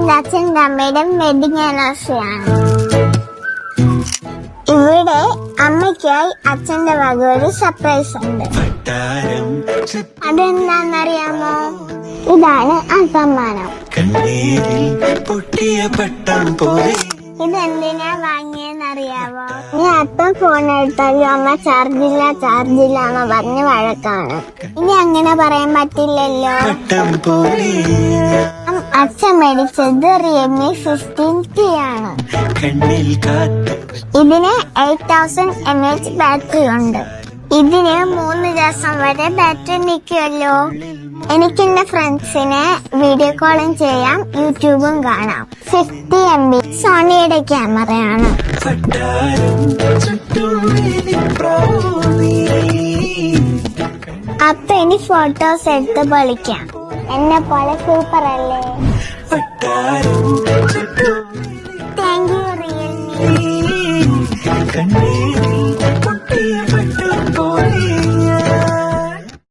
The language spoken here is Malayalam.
ഇത് അച്ഛൻ്റെ അമ്മയുടെയും വെഡിങ് ആനിവേഴ്സറി ആണ്. ഇവിടെ അമ്മയ്ക്കായി അച്ഛന്റെ വക ഒരു സർപ്രൈസ് ഉണ്ട്. അതെന്താന്നറിയാമോ? ഇതാണ് ആ സമ്മാനം. ഇതെന്തിനാ വാങ്ങിയെന്നറിയാവോ? നീ അപ്പം ഫോൺ എടുത്താലും അമ്മ ചാർജില്ല എന്ന് പറഞ്ഞ് വഴക്കാണ്. ഇനി അങ്ങനെ പറയാൻ പറ്റില്ലല്ലോ. അച്ഛൻ മേടിച്ചത് റിയൽമി 15T ആണ്. ഇതിന് 8000 mAh ബാറ്ററി ഉണ്ട്. ഇതിന് 3 ദിവസം വരെ ബാറ്ററി നിൽക്കുമല്ലോ. എനിക്ക് എന്റെ ഫ്രണ്ട്സിനെ വീഡിയോ കോളും ചെയ്യാം, യൂട്യൂബും കാണാം. 50 MB സോണിയുടെ ക്യാമറയാണ്. അപ്പൊ ഇനി ഫോട്ടോസ് എടുത്ത് പൊളിക്കാം. എന്നെ പോലെ സൂപ്പർ അല്ലേ? Thank you Realme.